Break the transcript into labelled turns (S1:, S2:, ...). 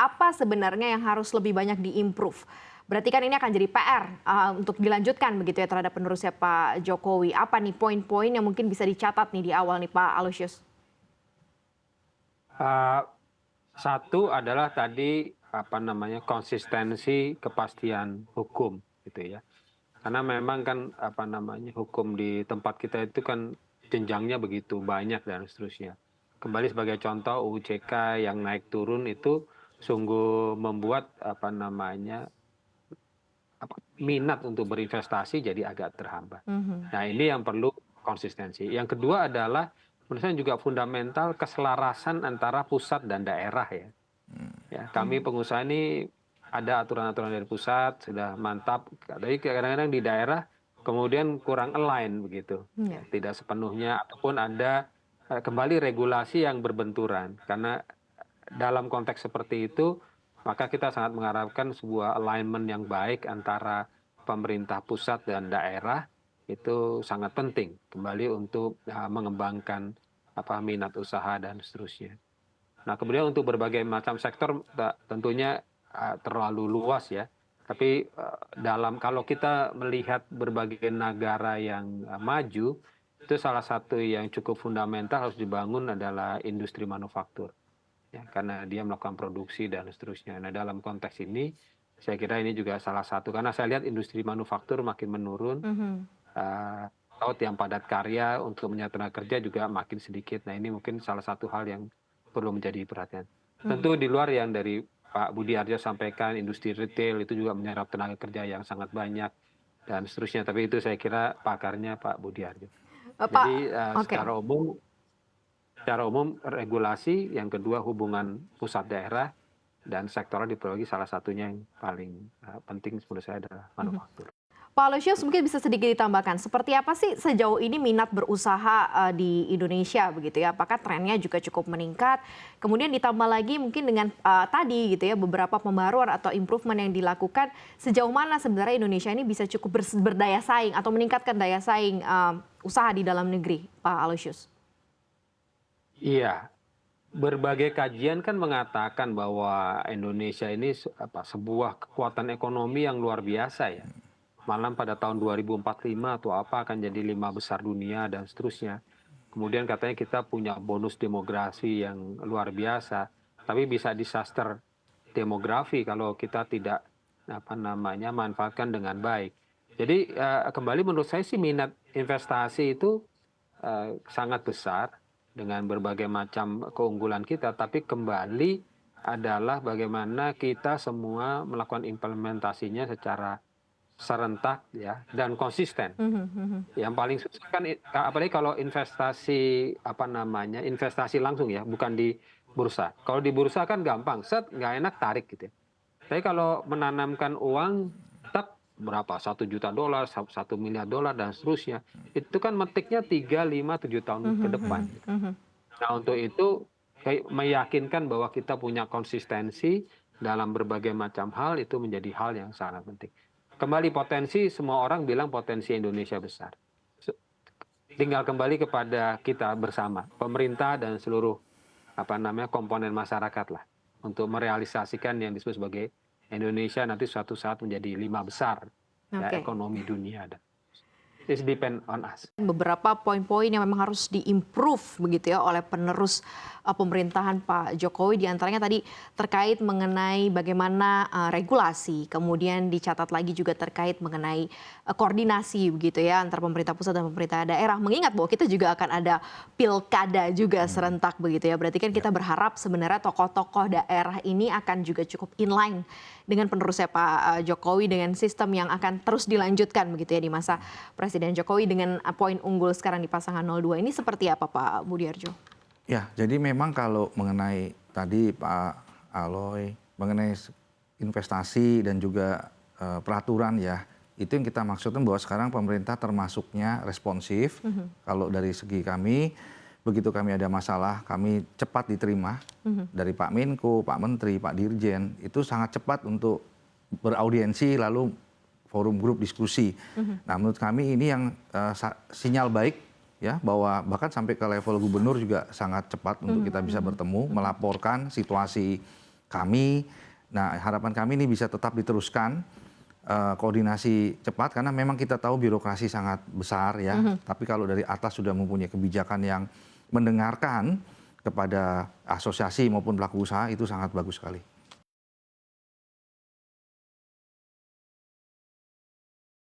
S1: apa sebenarnya yang harus lebih banyak diimprove? Berarti kan ini akan jadi PR untuk dilanjutkan begitu ya terhadap penerusnya Pak Jokowi. Apa nih poin-poin yang mungkin bisa dicatat nih di awal nih Pak Aloysius?
S2: Eh, Satu adalah tadi apa namanya konsistensi kepastian hukum gitu ya. Karena memang kan apa namanya hukum di tempat kita itu kan jenjangnya begitu banyak dan seterusnya. Kembali sebagai contoh UU CK yang naik turun itu sungguh membuat apa namanya minat untuk berinvestasi jadi agak terhambat.
S1: Mhm.
S2: Nah, ini yang perlu konsistensi. Yang kedua adalah menurut saya juga fundamental keselarasan antara pusat dan daerah ya. Ya, kami
S1: Mhm.
S2: pengusaha ini ada aturan-aturan dari pusat sudah mantap, tapi kadang-kadang di daerah kemudian kurang align begitu.
S1: Iya.
S2: Ya, tidak sepenuhnya ataupun ada kembali regulasi yang berbenturan karena dalam konteks seperti itu maka kita sangat mengharapkan sebuah alignment yang baik antara pemerintah pusat dan daerah itu sangat penting kembali untuk mengembangkan minat usaha dan seterusnya. Nah, kemudian untuk berbagai macam sektor tentunya terlalu luas ya. Tapi kalau kita melihat berbagai negara yang maju, itu salah satu yang cukup fundamental harus dibangun adalah industri manufaktur. Ya, karena dia melakukan produksi dan seterusnya. Nah, dalam konteks ini, saya kira ini juga salah satu. Karena saya lihat industri manufaktur makin menurun,
S1: Mhm.
S2: laut yang padat karya untuk menyerap tenaga kerja juga makin sedikit. Nah, ini mungkin salah satu hal yang perlu menjadi perhatian.
S1: Mhm.
S2: Tentu di luar yang dari Pak Budi Arjo sampaikan, industri retail itu juga menyerap tenaga kerja yang sangat banyak dan seterusnya. Tapi itu saya kira pakarnya Pak Budi Arjo.
S1: Pak,
S2: Jadi
S1: oke.
S2: secara umum regulasi, yang kedua hubungan pusat daerah dan sektoral diperolehi salah satunya yang paling penting menurut saya adalah
S1: Mhm.
S2: manufaktur.
S1: Pak Aloysius mungkin bisa sedikit ditambahkan, seperti apa sih sejauh ini minat berusaha di Indonesia begitu ya? Apakah trennya juga cukup meningkat? Kemudian ditambah lagi mungkin dengan tadi gitu ya beberapa pembaruan atau improvement yang dilakukan, sejauh mana sebenarnya Indonesia ini bisa cukup berdaya saing atau meningkatkan daya saing usaha di dalam negeri, Pak Aloysius?
S2: Iya, berbagai kajian kan mengatakan bahwa Indonesia ini sebuah kekuatan ekonomi yang luar biasa ya. Malam pada tahun 2045 atau apa akan jadi 5 besar dunia dan seterusnya. Kemudian katanya kita punya bonus demografi yang luar biasa, tapi bisa disaster demografi kalau kita tidak manfaatkan dengan baik. Jadi kembali menurut saya sih minat investasi itu sangat besar dengan berbagai macam keunggulan kita, tapi kembali adalah bagaimana kita semua melakukan implementasinya secara serentak ya dan konsisten.
S1: Mhm. Mhm.
S2: Yang paling susah kan apalagi kalau investasi investasi langsung ya, bukan di bursa. Kalau di bursa kan gampang, set nggak enak tarik gitu ya. Tapi kalau menanamkan uang tak berapa, 1 juta dolar, 1 miliar dolar dan seterusnya, itu kan metiknya 3, 5, 7 tahun ke
S1: Mhm.
S2: depan.
S1: Mhm. Mhm.
S2: Nah, untuk itu kayak meyakinkan bahwa kita punya konsistensi dalam berbagai macam hal itu menjadi hal yang sangat penting. Kembali potensi, semua orang bilang potensi Indonesia besar. Tinggal kembali kepada kita bersama, pemerintah dan seluruh komponen masyarakat lah, untuk merealisasikan yang disebut sebagai Indonesia nanti suatu saat menjadi 5 besar ya,
S1: Oke.
S2: ekonomi dunia. It depend on us.
S1: Beberapa poin-poin yang memang harus diimprove begitu ya oleh penerus pemerintahan Pak Jokowi, diantaranya tadi terkait mengenai bagaimana regulasi, kemudian dicatat lagi juga terkait mengenai koordinasi begitu ya antara pemerintah pusat dan pemerintah daerah. Mengingat bahwa kita juga akan ada pilkada juga serentak begitu ya. Berarti kan kita berharap sebenarnya tokoh-tokoh daerah ini akan juga cukup inline dengan penerusnya Pak Jokowi dengan sistem yang akan terus dilanjutkan begitu ya di masa Presiden Jokowi dengan poin unggul sekarang di pasangan 02 ini seperti apa Pak Budiarjo?
S3: Ya, jadi memang kalau mengenai tadi Pak Aloy, mengenai investasi dan juga peraturan ya, itu yang kita maksudkan bahwa sekarang pemerintah termasuknya responsif. Kalau dari segi kami, begitu kami ada masalah, kami cepat diterima dari Pak Menko, Pak Menteri, Pak Dirjen, itu sangat cepat untuk beraudiensi lalu forum grup diskusi. Nah, menurut kami ini yang sinyal baik ya, bahwa bahkan sampai ke level gubernur juga sangat cepat untuk kita bisa bertemu, melaporkan situasi kami. Nah, harapan kami ini bisa tetap diteruskan koordinasi cepat karena memang kita tahu birokrasi sangat besar ya. Tapi kalau dari atas sudah mempunyai kebijakan yang mendengarkan kepada asosiasi maupun pelaku usaha itu sangat bagus sekali.